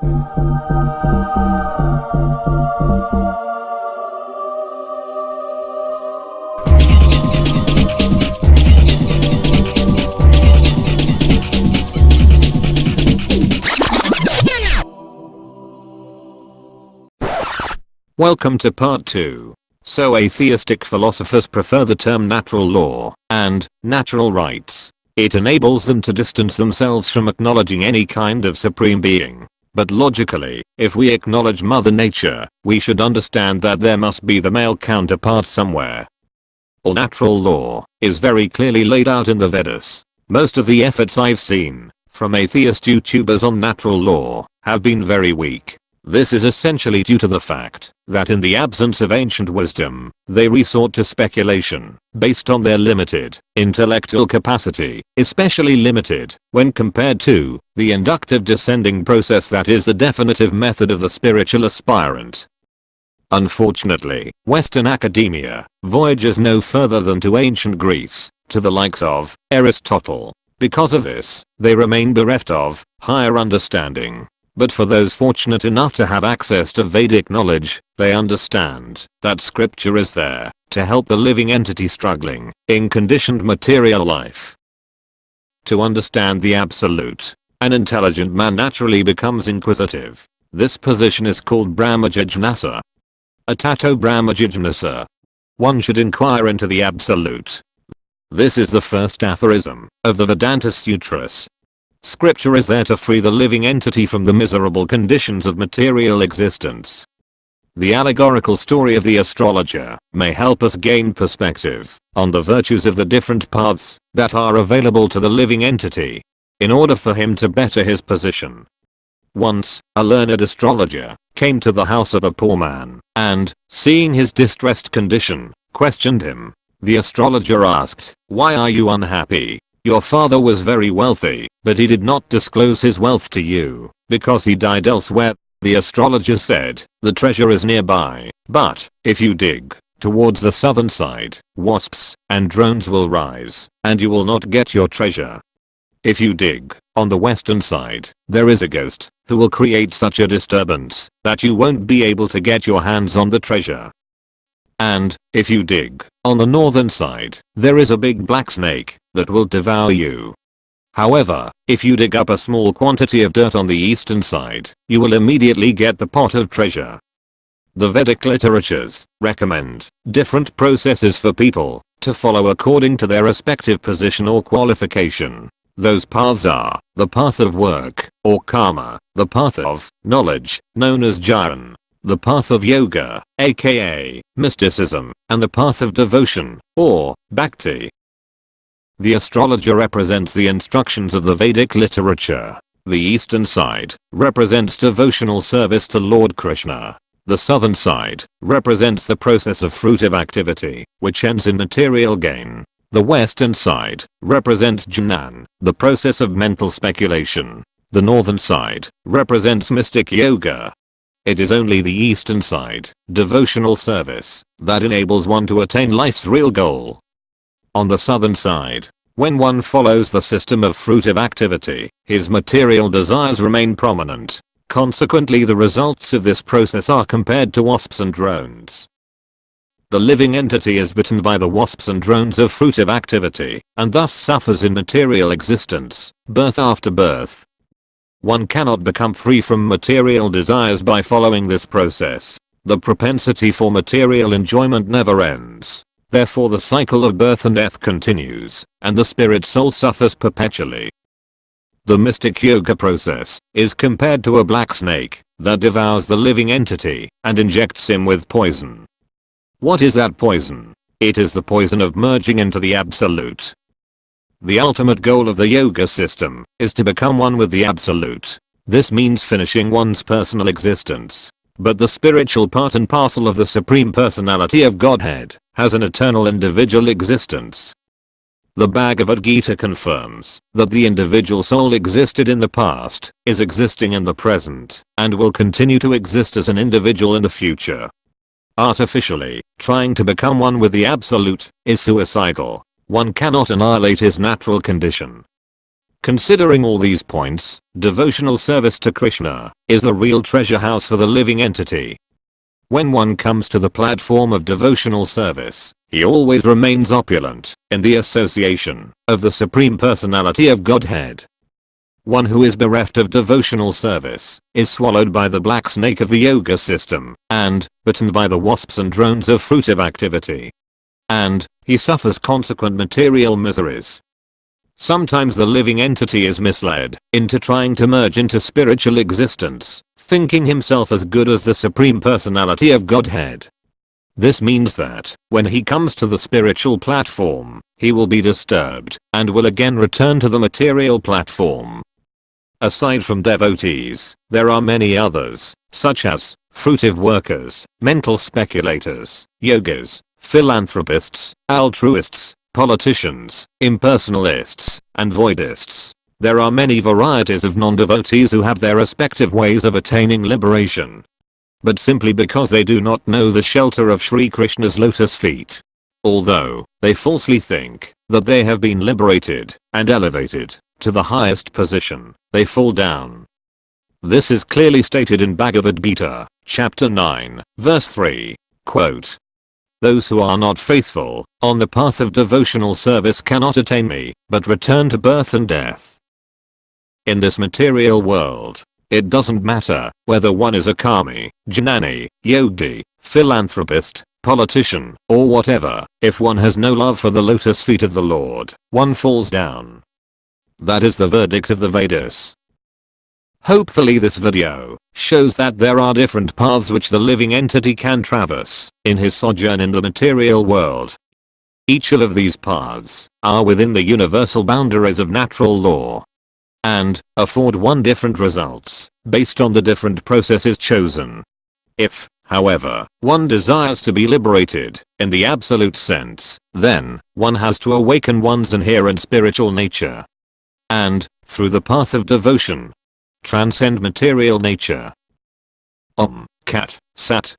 Welcome to part 2. So atheistic philosophers prefer the term natural law and natural rights. It enables them to distance themselves from acknowledging any kind of supreme being. But logically, if we acknowledge Mother Nature, we should understand that there must be the male counterpart somewhere. All natural law is very clearly laid out in the Vedas. Most of the efforts I've seen from atheist YouTubers on natural law have been very weak. This is essentially due to the fact that in the absence of ancient wisdom, they resort to speculation based on their limited intellectual capacity, especially limited when compared to the inductive descending process that is the definitive method of the spiritual aspirant. Unfortunately, Western academia voyages no further than to ancient Greece, to the likes of Aristotle. Because of this, they remain bereft of higher understanding. But for those fortunate enough to have access to Vedic knowledge, they understand that scripture is there to help the living entity struggling in conditioned material life. To understand the absolute, an intelligent man naturally becomes inquisitive. This position is called Brahmajijnasa. Atato Brahmajijnasa. One should inquire into the absolute. This is the first aphorism of the Vedanta Sutras. Scripture is there to free the living entity from the miserable conditions of material existence. The allegorical story of the astrologer may help us gain perspective on the virtues of the different paths that are available to the living entity in order for him to better his position. Once, a learned astrologer came to the house of a poor man and, seeing his distressed condition, questioned him. The astrologer asked, "Why are you unhappy? Your father was very wealthy, but he did not disclose his wealth to you because he died elsewhere." The astrologer said, "The treasure is nearby, but if you dig towards the southern side, wasps and drones will rise, and you will not get your treasure. If you dig on the western side, there is a ghost who will create such a disturbance that you won't be able to get your hands on the treasure. And if you dig on the northern side, there is a big black snake that will devour you. However, if you dig up a small quantity of dirt on the eastern side, you will immediately get the pot of treasure." The Vedic literatures recommend different processes for people to follow according to their respective position or qualification. Those paths are the path of work, or karma, the path of knowledge, known as jnana, the path of yoga, aka mysticism, and the path of devotion, or bhakti. The astrologer represents the instructions of the Vedic literature. The eastern side represents devotional service to Lord Krsna. The southern side represents the process of fruitive activity, which ends in material gain. The western side represents jnana, the process of mental speculation. The northern side represents mystic yoga. It is only the eastern side, devotional service, that enables one to attain life's real goal. On the southern side, when one follows the system of fruitive activity, his material desires remain prominent. Consequently, the results of this process are compared to wasps and drones. The living entity is bitten by the wasps and drones of fruitive activity, and thus suffers in material existence, birth after birth. One cannot become free from material desires by following this process. The propensity for material enjoyment never ends. Therefore the cycle of birth and death continues, and the spirit soul suffers perpetually. The mystic yoga process is compared to a black snake that devours the living entity and injects him with poison. What is that poison? It is the poison of merging into the absolute. The ultimate goal of the yoga system is to become one with the absolute. This means finishing one's personal existence. But the spiritual part and parcel of the Supreme Personality of Godhead has an eternal individual existence. The Bhagavad Gita confirms that the individual soul existed in the past, is existing in the present, and will continue to exist as an individual in the future. Artificially trying to become one with the absolute is suicidal. One cannot annihilate his natural condition. Considering all these points, devotional service to Krishna is a real treasure house for the living entity. When one comes to the platform of devotional service, he always remains opulent in the association of the Supreme Personality of Godhead. One who is bereft of devotional service is swallowed by the black snake of the yoga system and bitten by the wasps and drones of fruitive activity. And he suffers consequent material miseries. Sometimes the living entity is misled into trying to merge into spiritual existence, thinking himself as good as the Supreme Personality of Godhead. This means that, when he comes to the spiritual platform, he will be disturbed and will again return to the material platform. Aside from devotees, there are many others, such as fruitive workers, mental speculators, yogas, philanthropists, altruists, politicians, impersonalists, and voidists. There are many varieties of non-devotees who have their respective ways of attaining liberation. But simply because they do not know the shelter of Sri Krishna's lotus feet. Although they falsely think that they have been liberated and elevated to the highest position, they fall down. This is clearly stated in Bhagavad Gita, chapter 9, verse 3, quote, "Those who are not faithful on the path of devotional service cannot attain me, but return to birth and death." In this material world, it doesn't matter whether one is a kami, jnani, yogi, philanthropist, politician, or whatever. If one has no love for the lotus feet of the Lord, one falls down. That is the verdict of the Vedas. Hopefully this video shows that there are different paths which the living entity can traverse in his sojourn in the material world. Each of these paths are within the universal boundaries of natural law and afford one different results based on the different processes chosen. If, however, one desires to be liberated in the absolute sense, then one has to awaken one's inherent spiritual nature and, through the path of devotion, transcend material nature. Om Cat Sat.